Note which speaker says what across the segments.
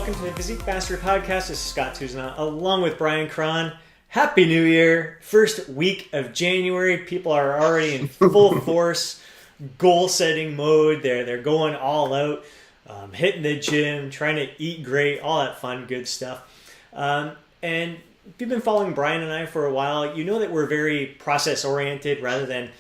Speaker 1: welcome to the Physique Mastery Podcast. This is Scott Tuzna, along with Brian Cron. Happy New Year. First week of January. People are already in full force, goal-setting mode. They're going all out, hitting the gym, trying to eat great, all that fun, good stuff. And if you've been following Brian and I for a while, you know that we're very process-oriented rather than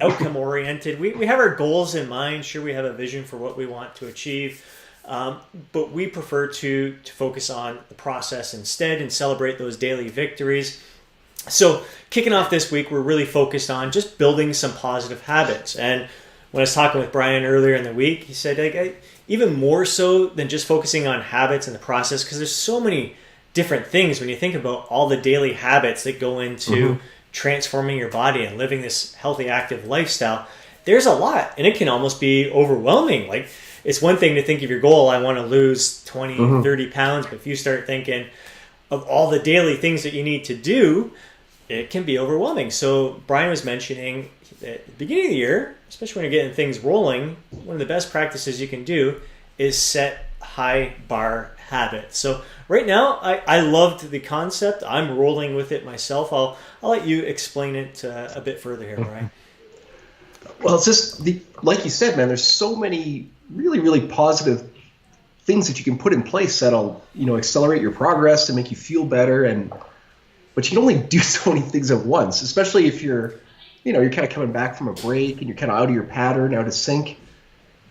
Speaker 1: outcome-oriented. We have our goals in mind. Sure, we have a vision for what we want to achieve. But we prefer to focus on the process instead and celebrate those daily victories. So kicking off this week, we're really focused on just building some positive habits. And when I was talking with Brian earlier in the week, he said even more so than just focusing on habits and the process, because there's so many different things when you think about all the daily habits that go into transforming your body and living this healthy, active lifestyle. There's a lot, and it can almost be overwhelming. Like, it's one thing to think of your goal, I want to lose 20, 30 pounds, but if you start thinking of all the daily things that you need to do, it can be overwhelming. So Brian was mentioning at the beginning of the year, especially when you're getting things rolling, one of the best practices you can do is set high bar habits. So right now, I loved the concept. I'm rolling with it myself. I'll let you explain it a bit further here, Brian.
Speaker 2: Well, it's just, like you said, man, there's so many really, really positive things that you can put in place that'll, accelerate your progress and make you feel better. But you can only do so many things at once, especially if you're kind of coming back from a break and you're kind of out of your pattern, out of sync.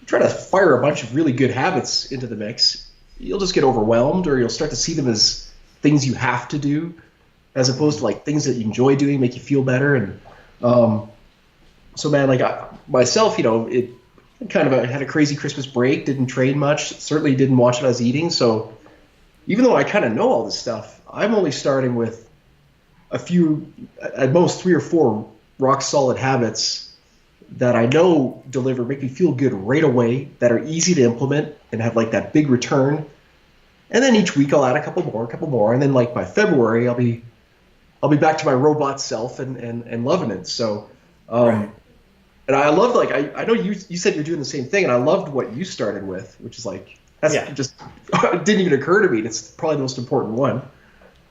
Speaker 2: Try to fire a bunch of really good habits into the mix. You'll just get overwhelmed, or you'll start to see them as things you have to do, as opposed to like things that you enjoy doing, make you feel better. And so, man, like myself, it kind of had a crazy Christmas break, didn't train much, certainly didn't watch what I was eating. So even though I kind of know all this stuff, I'm only starting with a few, at most 3 or 4 rock solid habits that I know make me feel good right away, that are easy to implement and have like that big return. And then each week I'll add a couple more. And then like by February, I'll be back to my robot self and loving it. So,
Speaker 1: Right.
Speaker 2: And I loved, I know you said you're doing the same thing, and I loved what you started with, which is just, it didn't even occur to me. It's probably the most important one.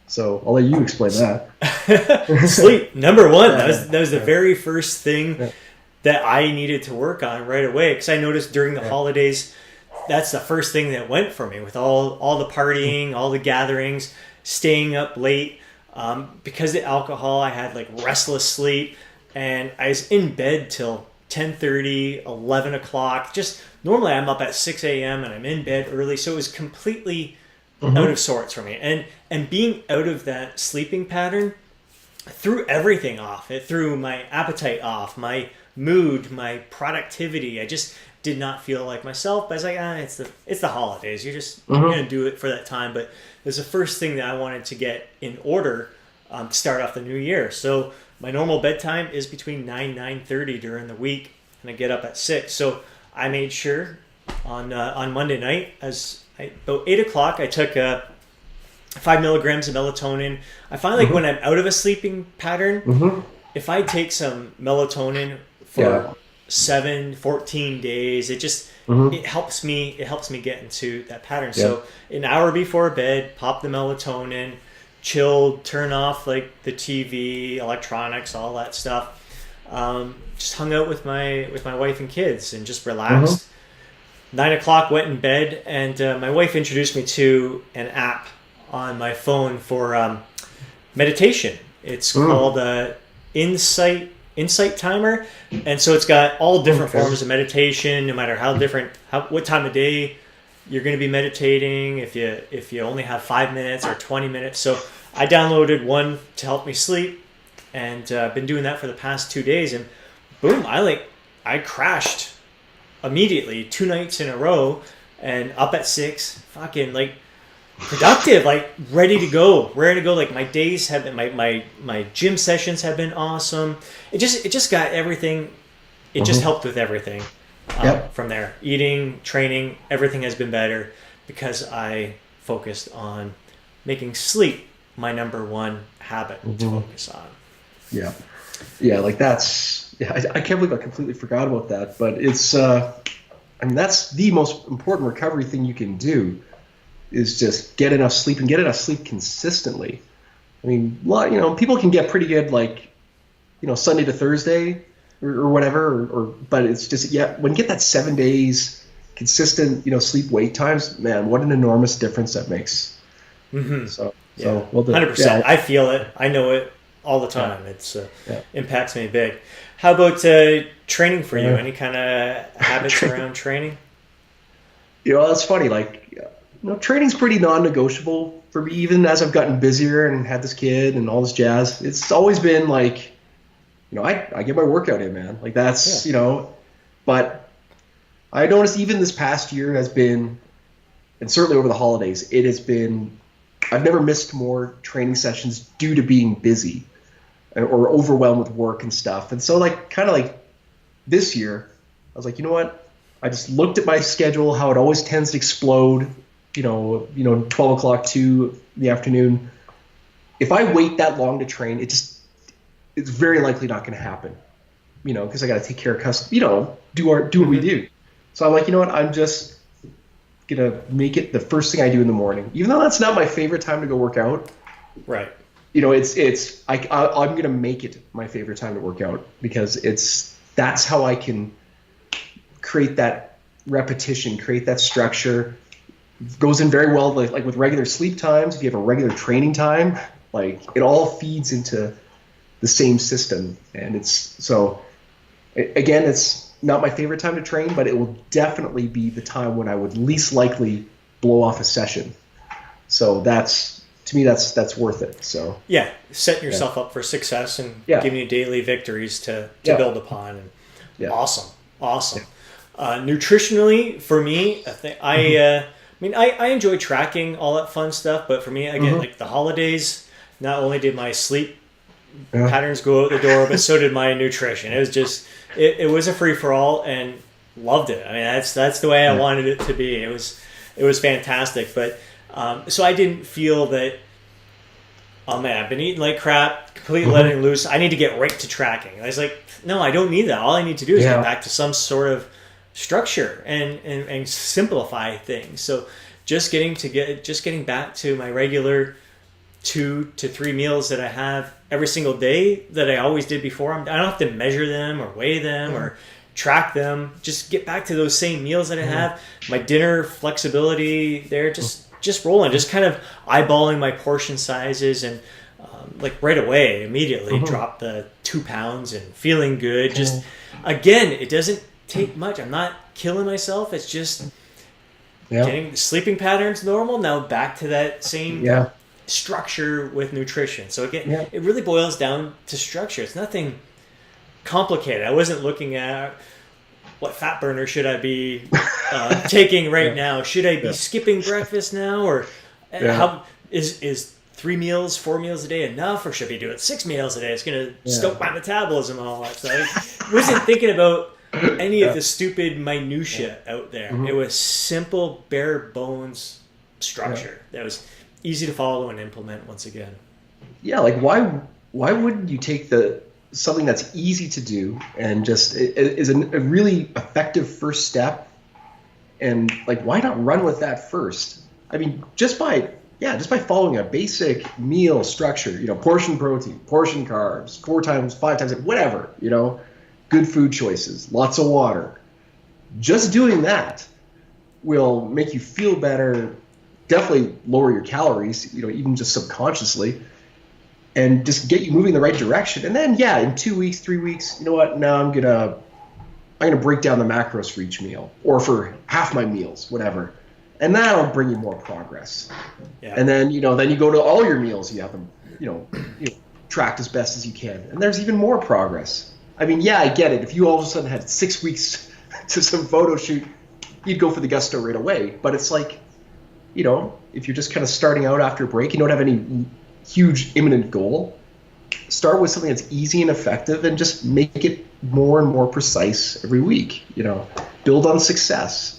Speaker 2: So I'll let you explain that.
Speaker 1: Sleep, number one. That was the very first thing that I needed to work on right away, because I noticed during the holidays, that's the first thing that went for me with all the partying, all the gatherings, staying up late. Because of the alcohol, I had like restless sleep, and I was in bed till 10:30, 11 o'clock. Just normally I'm up at 6 a.m. and I'm in bed early, so it was completely out of sorts for me. And being out of that sleeping pattern threw everything off. It threw my appetite off, my mood, my productivity. I just did not feel like myself. But I was like, it's the holidays. You're just going to do it for that time. But it was the first thing that I wanted to get in order to start off the new year. So my normal bedtime is between 9:30 during the week, and I get up at 6. So I made sure on Monday night, about 8 o'clock, I took 5 milligrams of melatonin. I find like when I'm out of a sleeping pattern, if I take some melatonin for 14 days, it helps me get into that pattern. Yeah. So an hour before bed, pop the melatonin, chilled, turn off like the TV, electronics, all that stuff. Just hung out with my wife and kids and just relaxed. 9 o'clock, went in bed, and my wife introduced me to an app on my phone for meditation. It's called Insight Timer, and so it's got all different forms of meditation, no matter what time of day you're going to be meditating, if you only have 5 minutes or 20 minutes. So I downloaded one to help me sleep, and I've been doing that for the past 2 days, and boom, I crashed immediately 2 nights in a row, and up at 6, fucking like productive, like ready to go. Like my days have been, my gym sessions have been awesome. It just got everything. It just helped with everything. From there, eating, training, everything has been better because I focused on making sleep my number one habit to focus on.
Speaker 2: Like that's, I can't believe I completely forgot about that, but it's, that's the most important recovery thing you can do. is just get enough sleep and get enough sleep consistently. I mean, people can get pretty good like, Sunday to Thursday or whatever, but it's just, when you get that 7 days consistent, sleep wake times, man, what an enormous difference that makes.
Speaker 1: Mm-hmm.
Speaker 2: So
Speaker 1: yeah,
Speaker 2: well done.
Speaker 1: 100%.
Speaker 2: Yeah.
Speaker 1: I feel it. I know it all the time. It's impacts me big. How about training for you? Any kind of habits around training?
Speaker 2: That's funny. Like, training's pretty non-negotiable for me, even as I've gotten busier and had this kid and all this jazz. It's always been like, I get my workout in, man. Like that's, but I noticed even this past year has been, and certainly over the holidays, it has been, I've never missed more training sessions due to being busy or overwhelmed with work and stuff. And so like, kind of like this year, I was like, you know what? I just looked at my schedule, how it always tends to explode, 12 o'clock, 2 in the afternoon. If I wait that long to train, it's very likely not going to happen, because I got to take care of customers, do what we do. So I'm like, you know what? I'm just going to make it the first thing I do in the morning, even though that's not my favorite time to go work out.
Speaker 1: Right.
Speaker 2: I'm going to make it my favorite time to work out because that's how I can create that repetition, create that structure. It goes in very well like with regular sleep times. If you have a regular training time, like it all feeds into the same system. And it's not my favorite time to train, but it will definitely be the time when I would least likely blow off a session. So to me, that's worth it. So
Speaker 1: yeah, setting yourself up for success and giving you daily victories to build upon. And awesome. Nutritionally, for me, I think I enjoy tracking all that fun stuff, but for me, again, like the holidays, not only did my sleep patterns go out the door, but so did my nutrition. It was just, it was a free for all, and loved it. I mean, that's the way I wanted it to be. It was fantastic. But so I didn't feel that, oh man, I've been eating like crap, completely letting loose. I need to get right to tracking. I was like, no, I don't need that. All I need to do is get back to some sort of structure and simplify things. So just getting back to my regular 2 to 3 meals that I have every single day that I always did before. I don't have to measure them or weigh them or track them. Just get back to those same meals that I have. My dinner flexibility there, just rolling, just kind of eyeballing my portion sizes and like right away, immediately drop the 2 pounds and feeling good. Just again, it doesn't take much. I'm not killing myself. It's just getting the sleeping patterns normal. Now back to that same structure with nutrition. So again, it really boils down to structure. It's nothing complicated. I wasn't looking at what fat burner should I be taking right now. Should I be skipping breakfast now, or how is 3 meals, 4 meals a day enough, or should I be doing 6 meals a day? It's going to stoke my metabolism and all that stuff. I wasn't thinking about any of the stupid minutia out there. It was simple, bare bones structure that was easy to follow and implement once again. Yeah,
Speaker 2: like why wouldn't you take something that's easy to do and just is a really effective first step, and like why not run with that first? I mean, just by following a basic meal structure, portion protein, portion carbs, 4 times, 5 times, whatever, good food choices, lots of water. Just doing that will make you feel better, definitely lower your calories, even just subconsciously, and just get you moving in the right direction. And then, in 2 weeks, 3 weeks, you know what? Now I'm gonna break down the macros for each meal, or for half my meals, whatever. And that'll bring you more progress. Yeah. And then, then you go to all your meals, you have them, tracked as best as you can. And there's even more progress. I mean, I get it. If you all of a sudden had 6 weeks to some photo shoot, you'd go for the gusto right away. But it's like, if you're just kind of starting out after a break, you don't have any huge imminent goal, start with something that's easy and effective and just make it more and more precise every week. Build on success.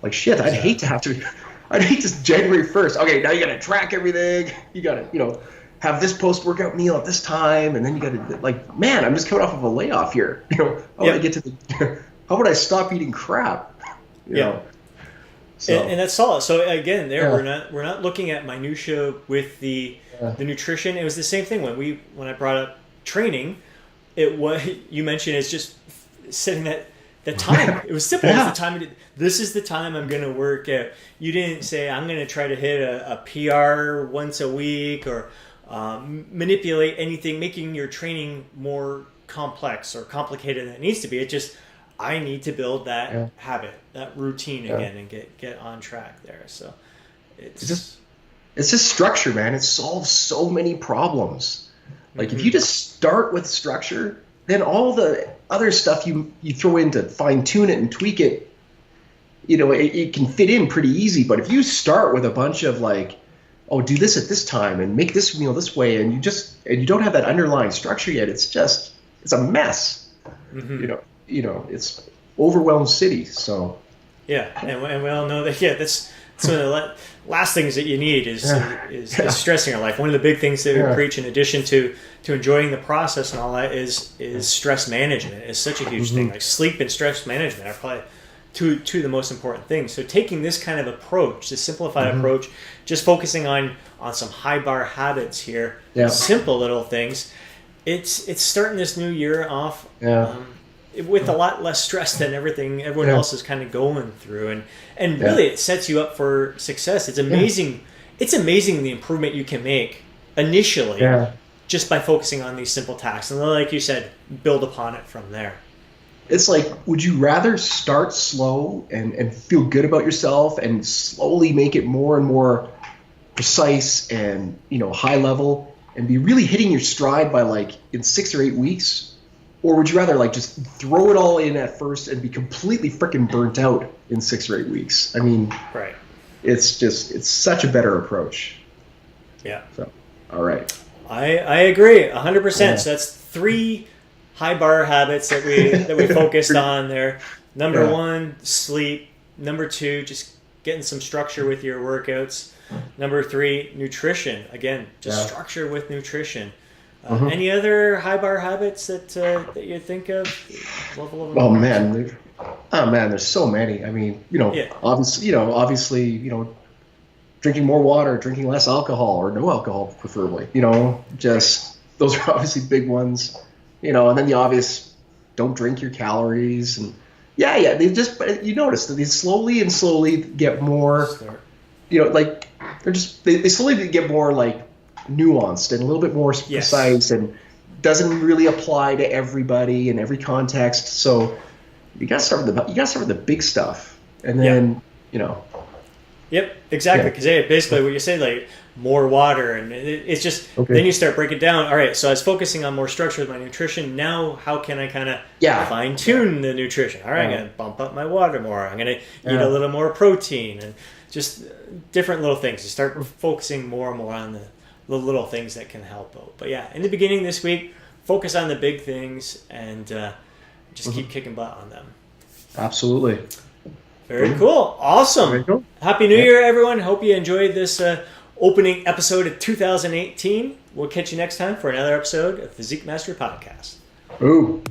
Speaker 2: Like shit, I'd hate this January 1st. Okay, now you got to track everything. You got to, have this post-workout meal at this time, and then you got to, like, man, I'm just coming off of a layoff here. How would I get to how would I stop eating crap? You know? So
Speaker 1: and that's solid. So again, we're not looking at minutia with the nutrition. It was the same thing when I brought up training. It was, you mentioned, it's just setting that time. It was simple. It was the time. This is the time I'm going to work out. You didn't say I'm going to try to hit a PR once a week or manipulate anything, making your training more complex or complicated than it needs to be. It just, I need to build that habit, that routine again, and get on track there. So it's just
Speaker 2: structure, man. It solves so many problems. Like if you just start with structure, then all the other stuff you throw in to fine tune it and tweak it, it can fit in pretty easy. But if you start with a bunch of like, oh, do this at this time and make this meal this way, and you don't have that underlying structure yet, it's a mess. It's overwhelmed city. So
Speaker 1: and we all know that. That's one of the last things that you need is stress in your life. One of the big things that we preach, in addition to enjoying the process and all that, is stress management. It's such a huge thing. Like sleep and stress management are probably two of the most important things. So taking this kind of approach, this simplified approach, just focusing on some high bar habits here, simple little things. It's starting this new year off with a lot less stress than everyone else is kind of going through, and really it sets you up for success. It's amazing. It's amazing the improvement you can make initially just by focusing on these simple tasks, and then, like you said, build upon it from there.
Speaker 2: It's like, would you rather start slow and feel good about yourself and slowly make it more and more precise and high level and be really hitting your stride by like in 6 or 8 weeks? Or would you rather like just throw it all in at first and be completely freaking burnt out in 6 or 8 weeks? I mean, it's such a better approach.
Speaker 1: Yeah.
Speaker 2: So, all right.
Speaker 1: I agree 100%. Yeah. So that's 3 high bar habits that we focused on there. Number 1, sleep. Number 2, just getting some structure with your workouts. Number 3, nutrition. Again, just structure with nutrition. Any other high bar habits that you think of?
Speaker 2: Oh man, there's so many. I mean, obviously, drinking more water, drinking less alcohol, or no alcohol, preferably. Just those are obviously big ones. And then the obvious, don't drink your calories, and they just, you notice that they slowly get more. They slowly get more like nuanced and a little bit more precise, and doesn't really apply to everybody in every context. So you gotta start with the big stuff, and then
Speaker 1: Yep, exactly. Because basically what you say, like more water, and it's just then you start breaking down. All right, so I was focusing on more structure with my nutrition. Now, how can I kind of fine tune the nutrition? All right, I'm gonna bump up my water more. I'm gonna eat a little more protein, and just different little things. You start focusing more and more on the little things that can help out. But in the beginning this week, focus on the big things and just keep kicking butt on them.
Speaker 2: Absolutely.
Speaker 1: Very cool. Awesome. Very cool. Happy New Year, everyone. Hope you enjoyed this opening episode of 2018. We'll catch you next time for another episode of Physique Mastery Podcast.
Speaker 2: Ooh.